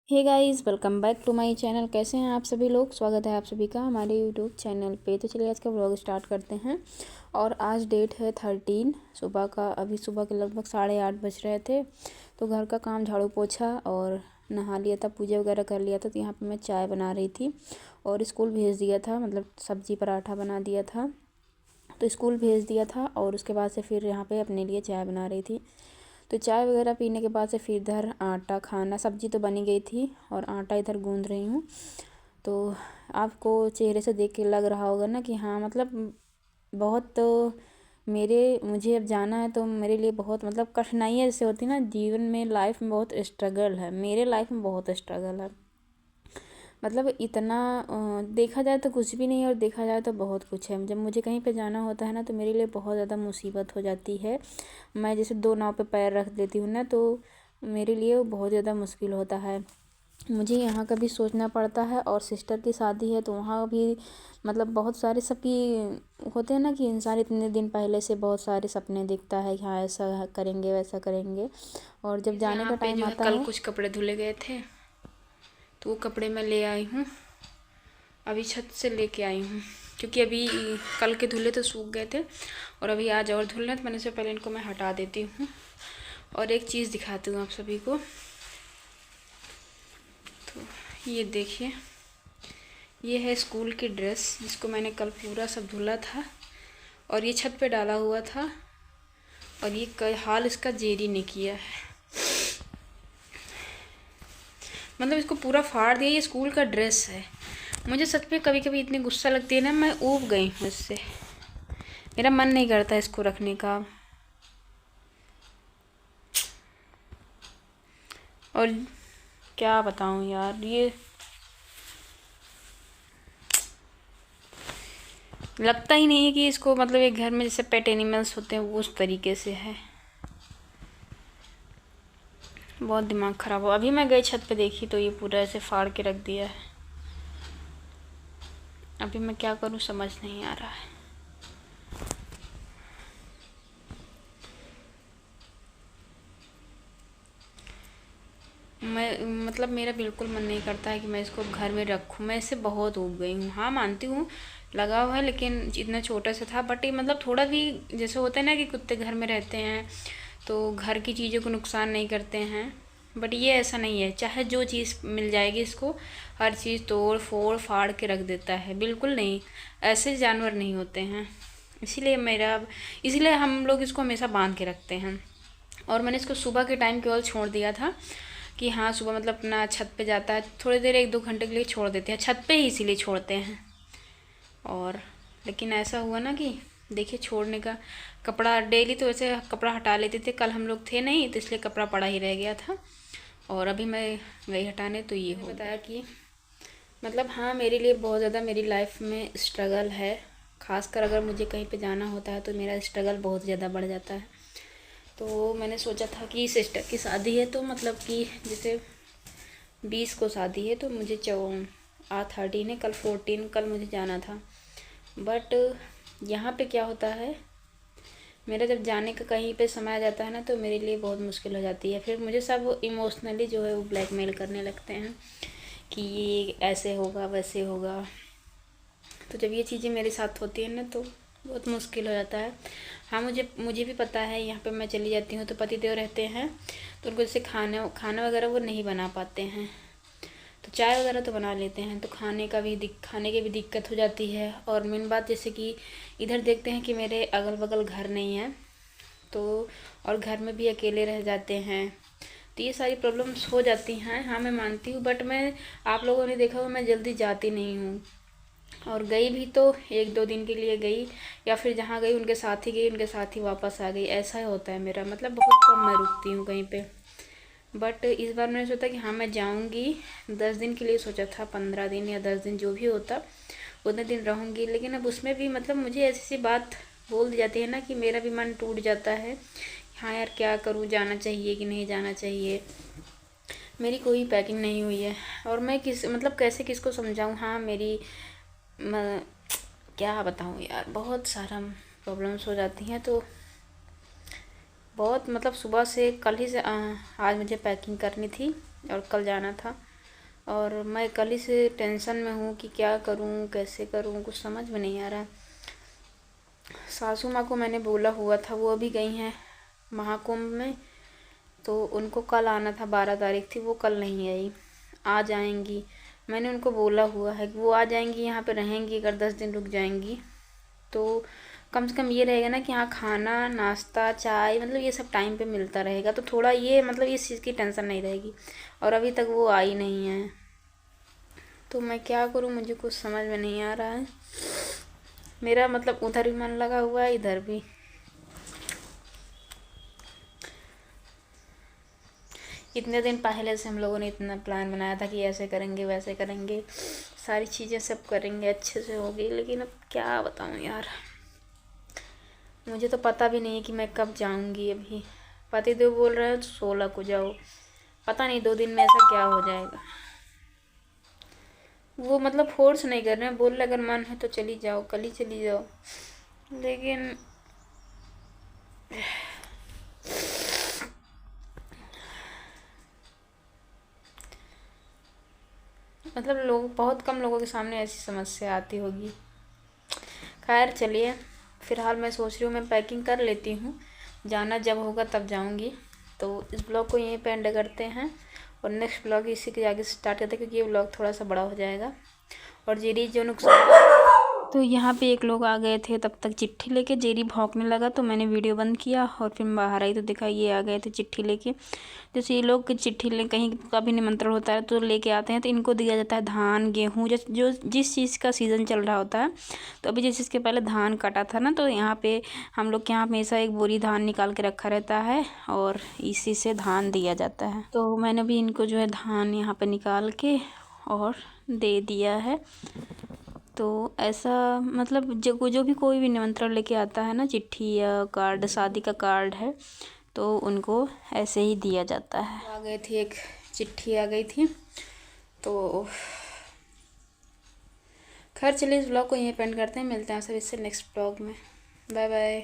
Hey guys, welcome back to my channel. कैसे हैं आप सभी लोग। स्वागत है आप सभी का हमारे यूट्यूब चैनल पे। तो चलिए आज का व्लॉग स्टार्ट करते हैं। और आज डेट है 13 सुबह का। अभी सुबह के लगभग 8:30 बज रहे थे। तो घर का काम झाड़ू पोछा और नहा लिया था, पूजा वगैरह कर लिया था। तो यहाँ पे मैं चाय बना रही थी और स्कूल भेज दिया था, मतलब सब्जी पराठा बना दिया था। तो स्कूल भेज दिया था और उसके बाद से फिर यहाँ पे अपने लिए चाय बना रही थी। तो चाय वगैरह पीने के बाद से फिर इधर आटा, खाना, सब्जी तो बनी गई थी और आटा इधर गूंद रही हूँ। तो आपको चेहरे से देख के लग रहा होगा ना कि हाँ, मतलब बहुत मुझे अब जाना है तो मेरे लिए बहुत मतलब कठिनाइयाँ जैसे होती है ना जीवन में, लाइफ में बहुत स्ट्रगल है। मेरे लाइफ में बहुत स्ट्रगल है। मतलब इतना देखा जाए तो कुछ भी नहीं है और देखा जाए तो बहुत कुछ है। जब मुझे कहीं पे जाना होता है ना तो मेरे लिए बहुत ज़्यादा मुसीबत हो जाती है। मैं जैसे दो नाव पे पैर रख देती हूँ ना, तो मेरे लिए वो बहुत ज़्यादा मुश्किल होता है। मुझे यहाँ का भी सोचना पड़ता है और सिस्टर की शादी है तो वहाँ भी मतलब बहुत सारे सबकी होते हैं ना कि इंसान इतने दिन पहले से बहुत सारे सपने देखता है कि हाँ ऐसा करेंगे वैसा करेंगे, और जब जाने यहाँ का पे टाइम जो है आता कल है। कुछ कपड़े धुले गए थे तो वो कपड़े मैं ले आई हूँ। अभी छत से लेके आई हूँ क्योंकि अभी कल के धुले तो सूख गए थे और अभी आज और धुलने, तो मैंने से पहले इनको मैं हटा देती हूँ। और एक चीज़ दिखाती हूँ आप सभी को। तो ये देखिए, ये है स्कूल की ड्रेस जिसको मैंने कल पूरा सब धुला था और ये छत पे डाला हुआ था। और ये हाल इसका जेरी ने किया है, मतलब इसको पूरा फाड़ दिया। ये स्कूल का ड्रेस है। मुझे सच में कभी कभी इतनी गुस्सा लगती है ना, मैं ऊब गई हूँ इससे। मेरा मन नहीं करता इसको रखने का। और क्या बताऊँ यार, ये लगता ही नहीं है कि इसको मतलब एक घर में जैसे पेट एनिमल्स होते हैं वो उस तरीके से है। बहुत दिमाग ख़राब हो। अभी मैं गई छत पे देखी तो ये पूरा ऐसे फाड़ के रख दिया है। अभी मैं क्या करूँ समझ नहीं आ रहा है। मैं मतलब मेरा बिल्कुल मन नहीं करता है कि मैं इसको घर में रखूँ। मैं इससे बहुत ऊब गई हूँ। हाँ मानती हूँ लगा हुआ है, लेकिन इतना छोटा सा था। बट ये मतलब थोड़ा भी जैसे होता है ना कि कुत्ते घर में रहते हैं तो घर की चीज़ों को नुकसान नहीं करते हैं, बट ये ऐसा नहीं है। चाहे जो चीज़ मिल जाएगी इसको हर चीज़ तोड़ फोड़ फाड़ के रख देता है। बिल्कुल नहीं, ऐसे जानवर नहीं होते हैं। इसीलिए हम लोग इसको हमेशा बांध के रखते हैं। और मैंने इसको सुबह के टाइम केवल छोड़ दिया था कि हाँ सुबह मतलब अपना छत पे जाता है थोड़ी देर, 1-2 घंटे के लिए छोड़ देते हैं छत पे ही, इसीलिए छोड़ते हैं। और लेकिन ऐसा हुआ ना कि देखिए छोड़ने का कपड़ा डेली तो ऐसे कपड़ा हटा लेते थे। कल हम लोग थे नहीं तो इसलिए कपड़ा पड़ा ही रह गया था और अभी मैं गई हटाने तो ये हो बताया कि मतलब हाँ मेरे लिए बहुत ज़्यादा मेरी लाइफ में स्ट्रगल है। खासकर अगर मुझे कहीं पे जाना होता है तो मेरा स्ट्रगल बहुत ज़्यादा बढ़ जाता है। तो मैंने सोचा था कि सिस्टर की शादी है तो मतलब कि जैसे 20 को शादी है तो मुझे 13 है, कल 14, कल मुझे जाना था। बट यहाँ पे क्या होता है, मेरा जब जाने का कहीं पे समय आ जाता है ना तो मेरे लिए बहुत मुश्किल हो जाती है। फिर मुझे सब इमोशनली जो है वो ब्लैकमेल करने लगते हैं कि ये ऐसे होगा वैसे होगा। तो जब ये चीज़ें मेरे साथ होती हैं ना तो बहुत मुश्किल हो जाता है। हाँ मुझे भी पता है, यहाँ पे मैं चली जाती हूँ तो पतिदेव रहते हैं तो उनको जैसे खाना खाना वगैरह वो नहीं बना पाते हैं। तो चाय वगैरह तो बना लेते हैं, तो खाने की भी दिक्कत हो जाती है। और मेन बात जैसे कि इधर देखते हैं कि मेरे अगल बगल घर नहीं है तो, और घर में भी अकेले रह जाते हैं तो ये सारी प्रॉब्लम्स हो जाती हैं। हाँ मैं मानती हूँ, बट मैं आप लोगों ने देखा होगा मैं जल्दी जाती नहीं हूँ। और गई भी तो 1-2 दिन के लिए गई, या फिर जहाँ गई उनके साथ ही गई, उनके साथ ही वापस आ गई। ऐसा ही होता है मेरा, मतलब बहुत कम मैं रुकती हूँ कहीं पे। बट इस बार मैंने सोचा कि हाँ मैं जाऊँगी। 10 दिन के लिए सोचा था, 15 दिन या 10 दिन जो भी होता उतने दिन रहूँगी। लेकिन अब उसमें भी मतलब मुझे ऐसी सी बात बोल दी जाती है ना कि मेरा भी मन टूट जाता है। हाँ यार क्या करूँ, जाना चाहिए कि नहीं जाना चाहिए। मेरी कोई पैकिंग नहीं हुई है और मैं मतलब कैसे किसको समझाऊँ। हाँ मेरी क्या बताऊँ यार, बहुत सारा प्रॉब्लम्स हो जाती हैं। तो बहुत मतलब सुबह से कल ही से आज मुझे पैकिंग करनी थी और कल जाना था। और मैं कल ही से टेंशन में हूँ कि क्या करूँ, कैसे करूँ, कुछ समझ में नहीं आ रहा। सासू माँ को मैंने बोला हुआ था, वो अभी गई हैं महाकुंभ में, तो उनको कल आना था, 12 तारीख थी, वो कल नहीं आई, आ जाएंगी। मैंने उनको बोला हुआ है कि वो आ जाएंगी, यहाँ पे रहेंगी, अगर 10 दिन रुक जाएंगी तो कम से कम ये रहेगा ना कि हाँ खाना, नाश्ता, चाय, मतलब ये सब टाइम पे मिलता रहेगा, तो थोड़ा ये मतलब इस चीज़ की टेंशन नहीं रहेगी। और अभी तक वो आई नहीं है, तो मैं क्या करूँ, मुझे कुछ समझ में नहीं आ रहा है। मेरा मतलब उधर भी मन लगा हुआ है, इधर भी। इतने दिन पहले से हम लोगों ने इतना प्लान बनाया था कि ऐसे करेंगे, वैसे करेंगे, सारी चीज़ें सब करेंगे, अच्छे से होगी, लेकिन अब क्या बताऊँ यार, मुझे तो पता भी नहीं है कि मैं कब जाऊँगी। अभी पतिदेव बोल रहे हैं 16 को जाओ, पता नहीं 2 दिन में ऐसा क्या हो जाएगा। वो मतलब फोर्स नहीं कर रहे हैं, बोल रहे अगर मन है तो चली जाओ, कल ही चली जाओ, लेकिन मतलब लोग, बहुत कम लोगों के सामने ऐसी समस्या आती होगी। खैर चलिए, फ़िलहाल मैं सोच रही हूँ मैं पैकिंग कर लेती हूँ, जाना जब होगा तब जाऊँगी। तो इस ब्लॉग को यहीं पे एंड करते हैं और नेक्स्ट ब्लॉग इसी के आगे स्टार्ट करते हैं, क्योंकि ये ब्लॉग थोड़ा सा बड़ा हो जाएगा। और जेरी जो नुकसान, तो यहाँ पे एक लोग आ गए थे, तब तक चिट्ठी लेके जेरी भौंकने लगा, तो मैंने वीडियो बंद किया और फिर बाहर आई तो देखा ये आ गए थे चिट्ठी लेके। जैसे ये लोग चिट्ठी ले, कहीं का भी निमंत्रण होता है तो लेके आते हैं, तो इनको दिया जाता है धान, गेहूँ, जो जिस चीज़ का सीज़न चल रहा होता है। तो अभी जिस इसके पहले धान काटा था ना, तो यहाँ पे हम लोग के यहाँ हमेशा एक बोरी धान निकाल के रखा रहता है और इसी से धान दिया जाता है। तो मैंने भी इनको जो है धान यहाँ पे निकाल के और दे दिया है। तो ऐसा मतलब जो भी कोई भी निमंत्रण लेके आता है ना, चिट्ठी या कार्ड, शादी का कार्ड है, तो उनको ऐसे ही दिया जाता है। आ गई थी, एक चिट्ठी आ गई थी, तो खैर चलिए इस ब्लॉग को यहीं पे एंड करते हैं, मिलते हैं सब इससे नेक्स्ट ब्लॉग में। Bye bye.